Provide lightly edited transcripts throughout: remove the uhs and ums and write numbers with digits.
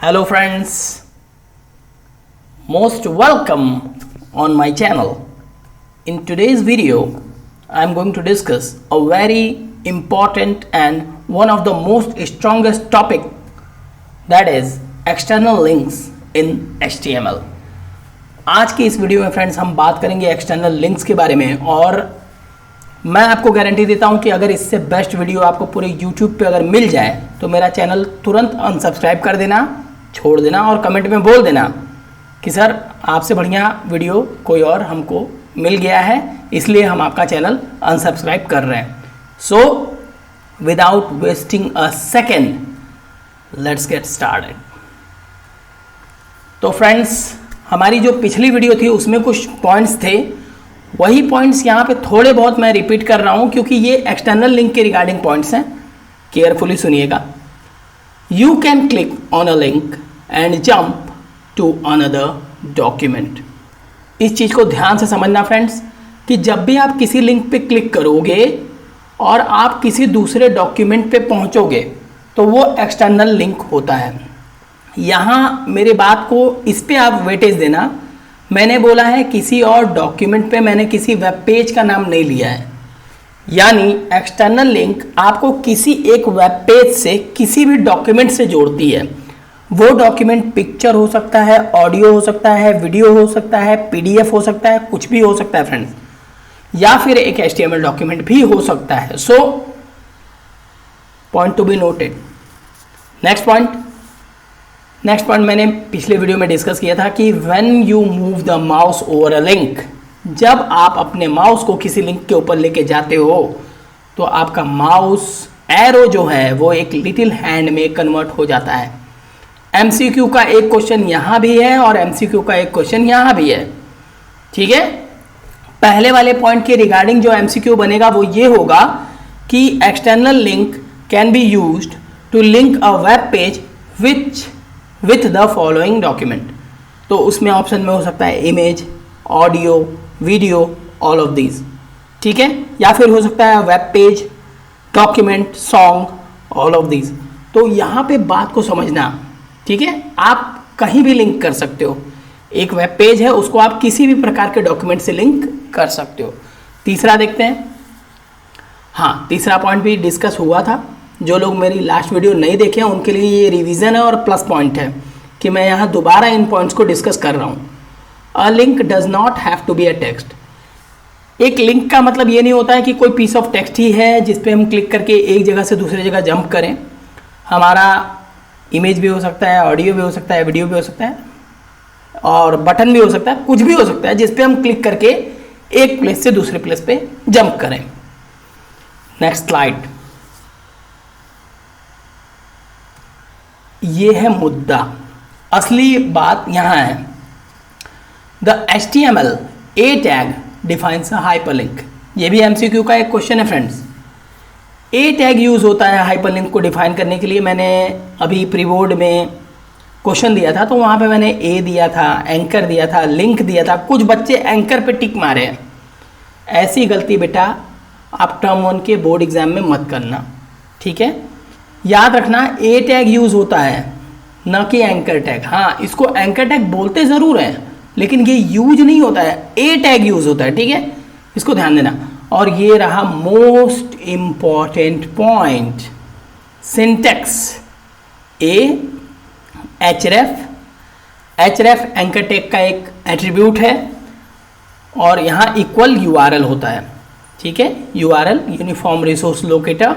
Hello friends, most welcome on my channel. In today's video, I am going to discuss a very important and one of the most strongest topic, that is external links in HTML. आज की इस video में friends हम बात करेंगे external links के बारे में और मैं आपको गारंटी देता हूं कि अगर इससे बेस्ट वीडियो आपको पूरे YouTube पे अगर मिल जाए तो मेरा चैनल तुरंत अनसब्सक्राइब कर देना, छोड़ देना और कमेंट में बोल देना कि सर आपसे बढ़िया वीडियो कोई और हमको मिल गया है, इसलिए हम आपका चैनल अनसब्सक्राइब कर रहे हैं. So without wasting a second, let's get started. तो फ्रेंड्स, हमारी जो पिछली वीडियो थी उसमें कुछ पॉइंट्स थे, वही पॉइंट्स यहाँ पे थोड़े बहुत मैं रिपीट कर रहा हूँ क्योंकि ये एक्सटर्नल लिंक के रिगार्डिंग पॉइंट्स हैं. केयरफुली सुनिएगा. You can click on a link and jump to another document. इस चीज़ को ध्यान से समझना फ्रेंड्स कि जब भी आप किसी लिंक पे क्लिक करोगे और आप किसी दूसरे डॉक्यूमेंट पे पहुँचोगे तो वो एक्सटर्नल लिंक होता है. यहाँ मेरी बात को इस पे आप वेटेज देना. मैंने बोला है किसी और डॉक्यूमेंट पे, मैंने किसी वेब पेज का नाम नहीं लिया है. यानी एक्सटर्नल लिंक आपको किसी एक वेब पेज से किसी भी डॉक्यूमेंट से जोड़ती है. वो डॉक्यूमेंट पिक्चर हो सकता है, ऑडियो हो सकता है, वीडियो हो सकता है, पीडीएफ हो सकता है, कुछ भी हो सकता है फ्रेंड्स, या फिर एक एचटीएमएल डॉक्यूमेंट भी हो सकता है. So point to be noted. Next point मैंने पिछले वीडियो में डिस्कस किया था कि when you move the mouse over a link, जब आप अपने माउस को किसी लिंक के ऊपर लेके जाते हो तो आपका माउस एरो जो है वो एक लिटिल हैंड में कन्वर्ट हो जाता है. एमसीक्यू का एक क्वेश्चन यहाँ भी है और एमसीक्यू का एक क्वेश्चन यहाँ भी है. ठीक है. पहले वाले पॉइंट के रिगार्डिंग जो एमसीक्यू बनेगा वो ये होगा कि external link can be used to link a web page with the following document. तो उसमें ऑप्शन में हो सकता है image, audio, video, all of these. ठीक है. या फिर हो सकता है web page, document, song, all of these. तो यहाँ पे बात को समझना. ठीक है. आप कहीं भी लिंक कर सकते हो. एक वेब पेज है, उसको आप किसी भी प्रकार के डॉक्यूमेंट से लिंक कर सकते हो. तीसरा देखते हैं. हाँ, तीसरा पॉइंट भी डिस्कस हुआ था. जो लोग मेरी लास्ट वीडियो नहीं देखे हैं उनके लिए ये रिवीजन है और प्लस पॉइंट है कि मैं यहाँ दोबारा इन पॉइंट्स को डिस्कस कर रहा हूँ. A link does not have to be a text. एक लिंक का मतलब ये नहीं होता है कि कोई पीस ऑफ टेक्स्ट ही है जिस पे हम क्लिक करके एक जगह से दूसरी जगह जंप करें. हमारा इमेज भी हो सकता है, ऑडियो भी हो सकता है, वीडियो भी हो सकता है और बटन भी हो सकता है, कुछ भी हो सकता है जिस पे हम क्लिक करके एक प्लेस से दूसरे प्लेस पे जंप करें. Next slide. ये है मुद्दा. असली बात यहाँ है. The HTML A tag defines a hyperlink. ये भी MCQ का एक क्वेश्चन है फ्रेंड्स. A टैग यूज़ होता है हाइपरलिंक को डिफाइन करने के लिए. मैंने अभी प्री बोर्ड में क्वेश्चन दिया था तो वहाँ पे मैंने A दिया था, एंकर दिया था, लिंक दिया था. कुछ बच्चे एंकर पे टिक मारे हैं. ऐसी गलती बेटा आप टर्म 1 के बोर्ड एग्जाम में मत करना. ठीक है. याद रखना A टैग यूज़ होता है, न कि एंकर टैग. हाँ, इसको एंकर टैग बोलते ज़रूर हैं लेकिन ये यूज नहीं होता है, A टैग यूज़ होता है. ठीक है. इसको ध्यान देना. और ये रहा most important point, syntax. A href anchor tag का एक एट्रीब्यूट है और यहाँ इक्वल URL होता है. ठीक है. URL uniform resource locator.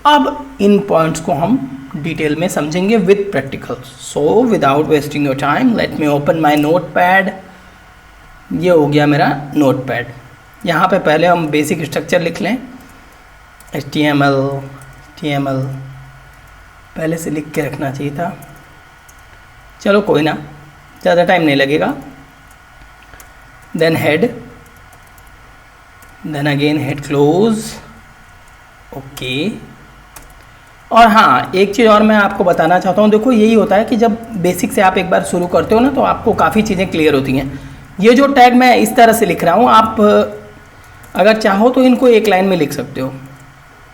अब इन पॉइंट्स को हम डिटेल में समझेंगे with practicals. So without wasting your time, let me open my notepad. ये हो गया मेरा नोटपैड. यहाँ पे पहले हम बेसिक स्ट्रक्चर लिख लें. HTML पहले से लिख के रखना चाहिए था. चलो कोई ना, ज़्यादा टाइम नहीं लगेगा. Then head, then again head close. Okay. और हाँ, एक चीज़ और मैं आपको बताना चाहता हूँ. देखो, यही होता है कि जब बेसिक से आप एक बार शुरू करते हो ना तो आपको काफ़ी चीज़ें क्लियर होती हैं. ये जो टैग मैं इस तरह से लिख रहा हूँ, आप अगर चाहो तो इनको एक लाइन में लिख सकते हो.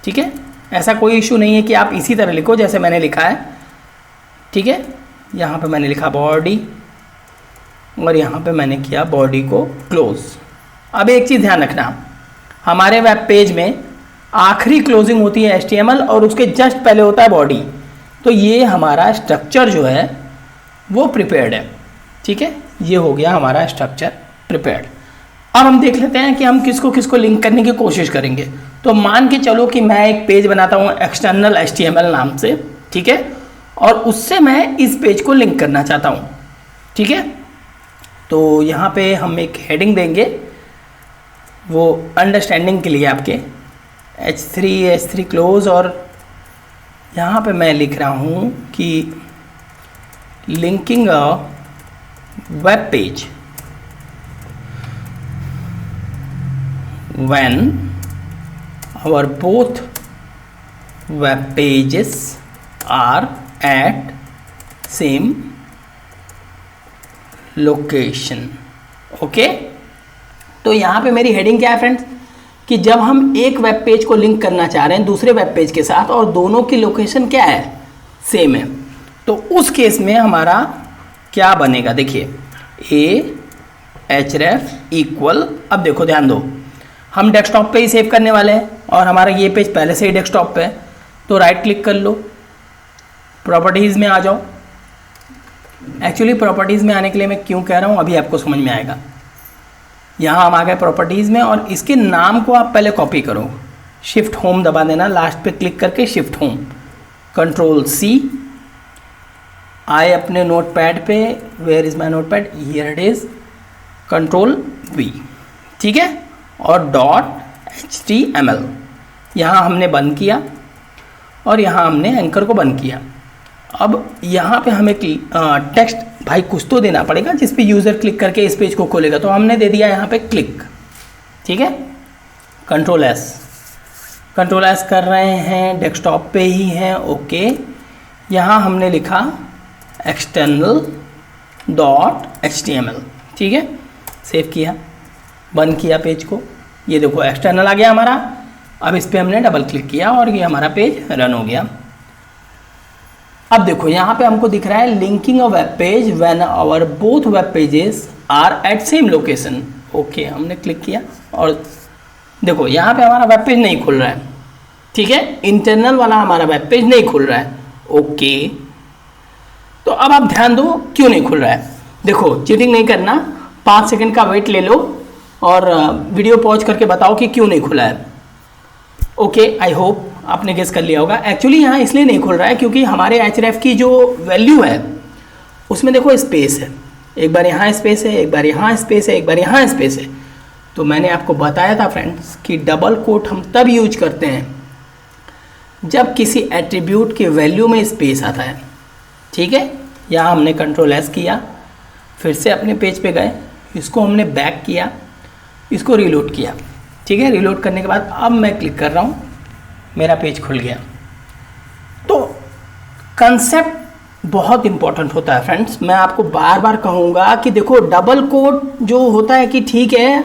ठीक है. ऐसा कोई इशू नहीं है कि आप इसी तरह लिखो जैसे मैंने लिखा है. ठीक है. यहाँ पे मैंने लिखा बॉडी और यहाँ पे मैंने किया बॉडी को क्लोज। अब एक चीज़ ध्यान रखना, हमारे वेब पेज में आखिरी क्लोजिंग होती है HTML और उसके जस्ट पहले होता है बॉडी। तो ये हमारा स्ट्रक्चर जो है वो प्रिपेयर्ड है, ठीक है, ये हो गया हमारा स्ट्रक्चर प्रिपेयर्ड। अब हम देख लेते हैं कि हम किसको किसको लिंक करने की कोशिश करेंगे। तो मान के चलो कि मैं एक पेज बनाता हूँ एक्सटर्नल HTML नाम से, ठीक है, और उससे मैं इस पेज को लिंक करना चाहता हूँ, ठीक है। तो यहाँ पे हम एक हेडिंग देंगे, वो अंडरस्टैंडिंग के लिए आपके H3 क्लोज, और यहाँ पे मैं लिख रहा हूँ कि linking a web page when our both web pages are at same location। Okay, तो यहाँ पे मेरी हेडिंग क्या है फ्रेंड्स, कि जब हम एक वेब पेज को लिंक करना चाह रहे हैं दूसरे वेब पेज के साथ और दोनों की लोकेशन क्या है, सेम है, तो उस केस में हमारा क्या बनेगा, देखिए href इक्वल, अब देखो ध्यान दो, हम डेस्कटॉप पे ही सेव करने वाले हैं और हमारा ये पेज पहले से ही डेस्कटॉप पे है। तो राइट क्लिक कर लो, प्रॉपर्टीज़ में आ जाओ। एक्चुअली प्रॉपर्टीज़ में आने के लिए मैं क्यों कह रहा हूँ अभी आपको समझ में आएगा। यहाँ हम आ गए प्रॉपर्टीज़ में और इसके नाम को आप पहले कॉपी करो, शिफ्ट होम दबा देना, लास्ट पे क्लिक करके शिफ्ट होम, Ctrl+C, आए अपने नोट पैड पे, where is my notepad, here it is, Ctrl+V, ठीक है, और .html यहाँ हमने बंद किया और यहाँ हमने एंकर को बंद किया। अब यहाँ पे हमें टेक्स्ट भाई कुछ तो देना पड़ेगा जिस पे यूज़र क्लिक करके इस पेज को खोलेगा, तो हमने दे दिया यहाँ पे क्लिक, ठीक है, Ctrl+S कर रहे हैं, डेस्कटॉप पे ही हैं, ओके। यहाँ हमने लिखा external.html, ठीक है, सेव किया, बंद किया पेज को, ये देखो एक्सटर्नल आ गया हमारा। अब इस पे हमने डबल क्लिक किया और ये हमारा पेज रन हो गया। अब देखो यहाँ पे हमको दिख रहा है linking a web page when our both web pages are at same location, okay, हमने क्लिक किया और देखो यहाँ पे हमारा वेब पेज नहीं खुल रहा है, ठीक है, इंटरनल वाला हमारा वेब पेज नहीं खुल रहा है, ओके। तो अब आप ध्यान दो क्यों नहीं खुल रहा है। देखो चीटिंग नहीं करना, 5 सेकंड का वेट ले लो और वीडियो पॉज करके बताओ कि क्यों नहीं खुला है। ओके, आई होप आपने गेस कर लिया होगा। एक्चुअली यहाँ इसलिए नहीं खुल रहा है क्योंकि हमारे href की जो वैल्यू है उसमें देखो स्पेस है, एक बार यहाँ स्पेस है, एक बार यहाँ स्पेस है, एक बार यहाँ स्पेस है। तो मैंने आपको बताया था फ्रेंड्स कि डबल कोट हम तब यूज करते हैं जब किसी एट्रीब्यूट की वैल्यू में स्पेस आता है, ठीक है। यहाँ हमने Ctrl+S किया, फिर से अपने पेज पे गए, इसको हमने बैक किया, इसको रीलोड किया, ठीक है। रीलोड करने के बाद अब मैं क्लिक कर रहा हूँ, मेरा पेज खुल गया। तो कंसेप्ट बहुत इंपॉर्टेंट होता है फ्रेंड्स, मैं आपको बार बार कहूँगा कि देखो डबल कोट जो होता है कि ठीक है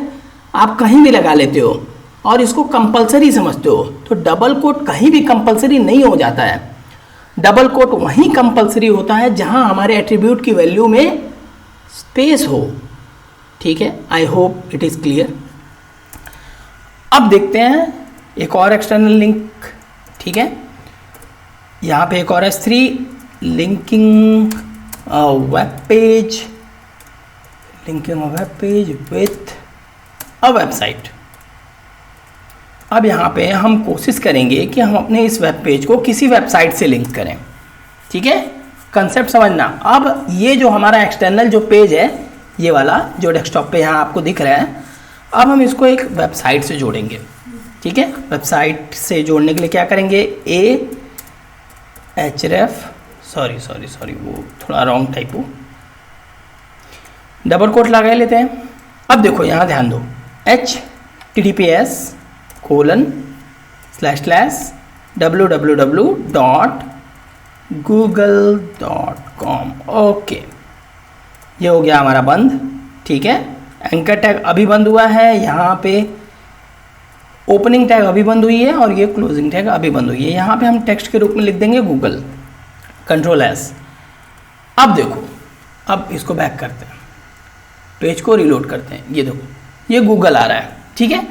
आप कहीं भी लगा लेते हो और इसको कंपलसरी समझते हो, तो डबल कोट कहीं भी कंपलसरी नहीं हो जाता है। डबल कोट वहीं कंपलसरी होता है जहां हमारे एट्रीब्यूट की वैल्यू में स्पेस हो, ठीक है। आई होप इट इज़ क्लियर। अब देखते हैं एक और एक्सटर्नल लिंक, ठीक है। यहाँ पे एक और H3 linking web page, linking web page with a website. अब यहाँ पे हम कोशिश करेंगे कि हम अपने इस वेब पेज को किसी वेबसाइट से लिंक करें, ठीक है। कंसेप्ट समझना। अब ये जो हमारा एक्सटर्नल जो पेज है, ये वाला जो डेस्कटॉप पे यहाँ आपको दिख रहा है, अब हम इसको एक वेबसाइट से जोड़ेंगे, ठीक है। वेबसाइट से जोड़ने के लिए क्या करेंगे, href सॉरी वो थोड़ा रॉन्ग टाइप हो, डबल कोट लगा लेते हैं। अब देखो यहाँ ध्यान दो, https://www.google.com, ओके, ये हो गया हमारा बंद, ठीक है। एंकर टैग अभी बंद हुआ है, यहाँ पे ओपनिंग टैग अभी बंद हुई है और ये क्लोजिंग टैग अभी बंद हुई है। यहाँ पे हम टेक्स्ट के रूप में लिख देंगे गूगल, Ctrl+S। अब देखो, अब इसको बैक करते हैं, पेज को रिलोड करते हैं, ये देखो ये गूगल आ रहा है, ठीक है।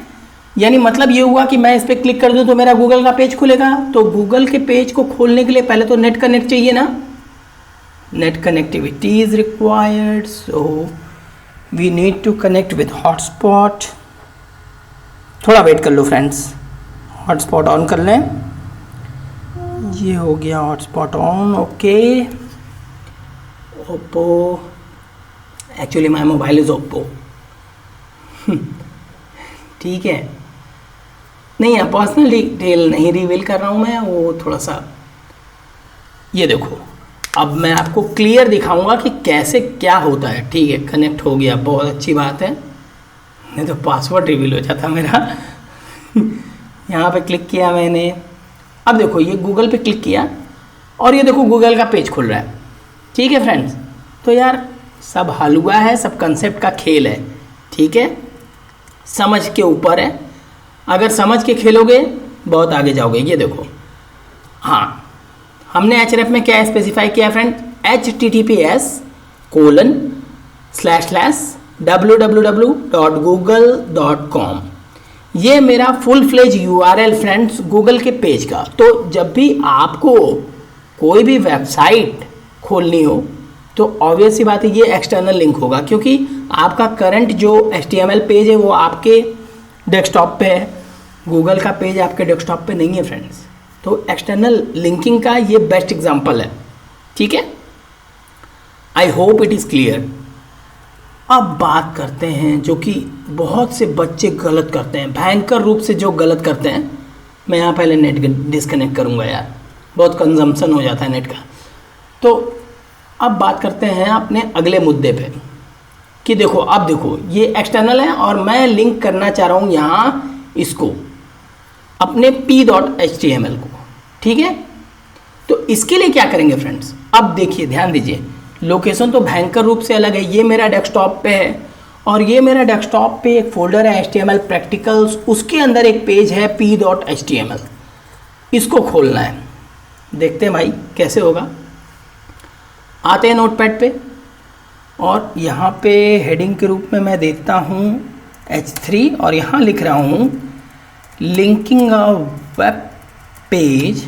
यानी मतलब ये हुआ कि मैं इस पर क्लिक कर दूं तो मेरा गूगल का पेज खुलेगा। तो गूगल के पेज को खोलने के लिए पहले तो नेट कनेक्ट चाहिए ना, net connectivity is required, so we need to connect with hotspot. थोड़ा वेट कर लो फ्रेंड्स, हॉटस्पॉट ऑन कर लें, ये हो गया hotspot on, okay. Oppo, actually my mobile is Oppo, ठीक है। नहीं है, पर्सनल डिटेल नहीं रिवील कर रहा हूँ मैं, वो थोड़ा सा, ये देखो अब मैं आपको क्लियर दिखाऊंगा कि कैसे क्या होता है, ठीक है। कनेक्ट हो गया, बहुत अच्छी बात है, नहीं तो पासवर्ड रिवील हो जाता मेरा। यहाँ पे क्लिक किया मैंने, अब देखो ये गूगल पे क्लिक किया और ये देखो गूगल का पेज खुल रहा है, ठीक है फ्रेंड्स। तो यार सब हलवा है, सब कंसेप्ट का खेल है, ठीक है, समझ के ऊपर है। अगर समझ के खेलोगे बहुत आगे जाओगे। ये देखो, हाँ हमने एचरेफ में क्या स्पेसिफाई किया फ्रेंड, https://www.google.com, ये मेरा full fledge URL friends Google के पेज का। तो जब भी आपको कोई भी वेबसाइट खोलनी हो तो ऑब्वियस सी बात है ये एक्सटर्नल लिंक होगा, क्योंकि आपका करंट जो HTML पेज है वो आपके डेस्कटॉप पे है, गूगल का पेज आपके डेस्कटॉप पे नहीं है फ्रेंड्स। तो एक्सटर्नल लिंकिंग का ये बेस्ट एग्जांपल है, ठीक है। आई होप इट इज़ क्लियर। अब बात करते हैं जो कि बहुत से बच्चे गलत करते हैं, भयंकर रूप से जो गलत करते हैं। मैं यहाँ पहले नेट डिस्कनेक्ट करूँगा यार, बहुत कंजम्पशन हो जाता है नेट का। तो अब बात करते हैं अपने अगले मुद्दे पे कि देखो, अब देखो ये एक्सटर्नल है और मैं लिंक करना चाह रहा हूँ यहाँ इसको अपने p.html को, ठीक है। तो इसके लिए क्या करेंगे फ्रेंड्स, अब देखिए ध्यान दीजिए, लोकेशन तो भयंकर रूप से अलग है। ये मेरा डेस्कटॉप पे है और ये मेरा डेस्कटॉप पे एक फोल्डर है HTML प्रैक्टिकल्स, उसके अंदर एक पेज है p.html, इसको खोलना है। देखते हैं भाई कैसे होगा। आते हैं नोटपैड पे और यहाँ पे हेडिंग के रूप में मैं देता हूँ H3 और यहाँ लिख रहा हूँ linking a web page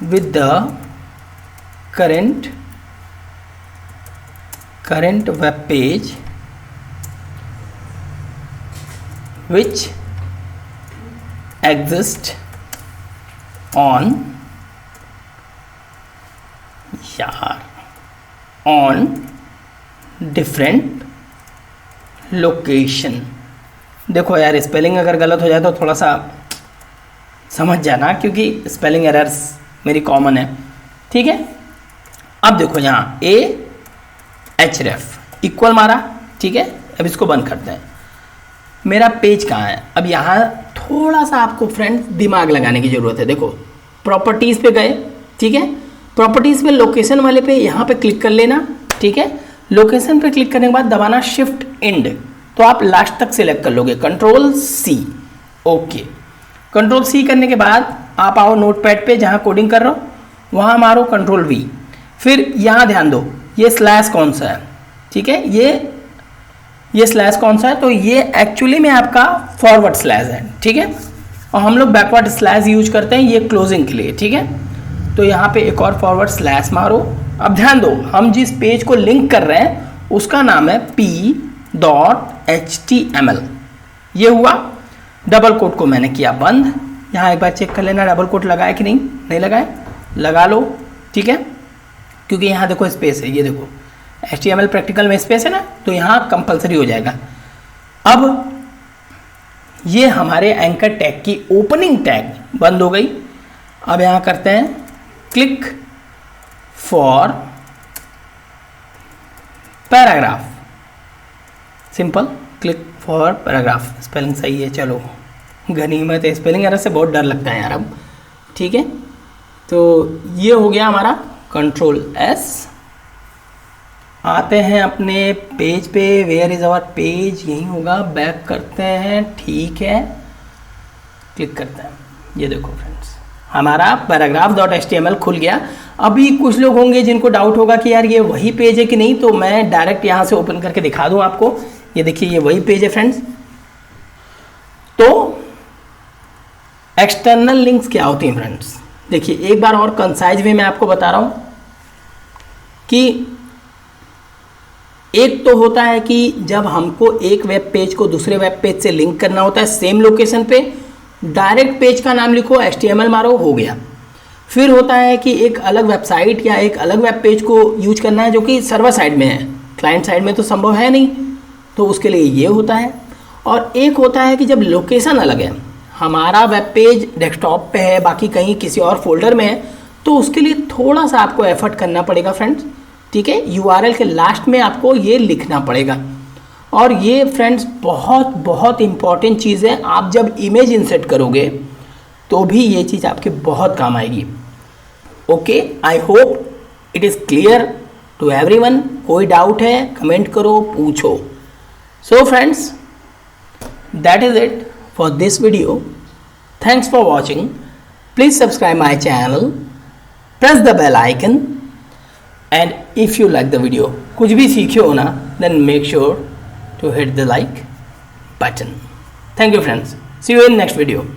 with the current web page which exists on different location। देखो यार स्पेलिंग अगर गलत हो जाए तो थोड़ा सा समझ जाना, क्योंकि स्पेलिंग एरर्स मेरी कॉमन है, ठीक है। अब देखो यहाँ href इक्वल मारा, ठीक है। अब इसको बंद करते हैं। मेरा पेज कहाँ है, अब यहाँ थोड़ा सा आपको फ्रेंड्स दिमाग लगाने की ज़रूरत है। देखो प्रॉपर्टीज़ पे गए, ठीक है, प्रॉपर्टीज़ पे लोकेशन वाले पे यहाँ पे क्लिक कर लेना, ठीक है। लोकेशन पे क्लिक करने के बाद दबाना शिफ्ट एंड, तो आप लास्ट तक सिलेक्ट कर लोगे, Ctrl+C, ओके। Ctrl+C करने के बाद आप आओ नोटपैड पे जहाँ कोडिंग कर रहे हो, वहाँ मारो Ctrl+V। फिर यहाँ ध्यान दो ये स्लैश कौन सा है, ठीक है, ये स्लैश कौन सा है, तो ये एक्चुअली में आपका फॉरवर्ड स्लैश है, ठीक है। और हम लोग बैकवर्ड स्लैश यूज करते हैं ये क्लोजिंग के लिए, ठीक है। तो यहाँ पे एक और फॉरवर्ड स्लैश मारो। अब ध्यान दो हम जिस पेज को लिंक कर रहे हैं उसका नाम है p.html, ये हुआ। डबल कोट को मैंने किया बंद। यहाँ एक बार चेक कर लेना डबल कोट लगाए कि नहीं लगाए, लगा लो, ठीक है, क्योंकि यहाँ देखो स्पेस है, ये देखो HTML प्रैक्टिकल में स्पेस है ना, तो यहाँ कंपलसरी हो जाएगा। अब ये हमारे एंकर टैग की ओपनिंग टैग बंद हो गई। अब यहाँ करते हैं click for paragraph, simple click for paragraph, spelling सही है, चलो गनीमत है, स्पेलिंग एरर से बहुत डर लगता है यार अब, ठीक है। तो ये हो गया हमारा Ctrl+S। आते हैं अपने पेज पे, वेयर इज़ आवर पेज, यही होगा, बैक करते हैं, ठीक है, क्लिक करते हैं। ये देखो फ्रेंड्स हमारा paragraph.html खुल गया। अभी कुछ लोग होंगे जिनको डाउट होगा कि यार ये वही पेज है कि नहीं, तो मैं डायरेक्ट यहाँ से ओपन करके दिखा दूँ आपको। ये देखिए ये वही पेज है फ्रेंड्स। तो एक्सटर्नल लिंक्स क्या होती हैं फ्रेंड्स, देखिए एक बार और कंसाइज वे में आपको बता रहा हूँ कि एक तो होता है कि जब हमको एक वेब पेज को दूसरे वेब पेज से लिंक करना होता है सेम लोकेशन पे, डायरेक्ट पेज का नाम लिखो, HTML मारो, हो गया। फिर होता है कि एक अलग वेबसाइट या एक अलग वेब पेज को यूज करना है जो कि सर्वर साइड में है, क्लाइंट साइड में तो संभव है नहीं, तो उसके लिए ये होता है। और एक होता है कि जब लोकेशन अलग है, हमारा वेब पेज डेस्कटॉप पे है, बाकी कहीं किसी और फोल्डर में है, तो उसके लिए थोड़ा सा आपको एफर्ट करना पड़ेगा फ्रेंड्स, ठीक है। URL के लास्ट में आपको ये लिखना पड़ेगा। और ये फ्रेंड्स बहुत बहुत इम्पॉर्टेंट चीज़ है, आप जब इमेज इंसर्ट करोगे तो भी ये चीज़ आपके बहुत काम आएगी। Okay, I hope it is clear to everyone. कोई डाउट है कमेंट करो, पूछो। So friends, that is it for this video. Thanks for watching. Please subscribe my channel, press the bell icon, and if you like the video, कुछ भी सीखे हो ना, then make sure to hit the like button. Thank you friends. See you in next video.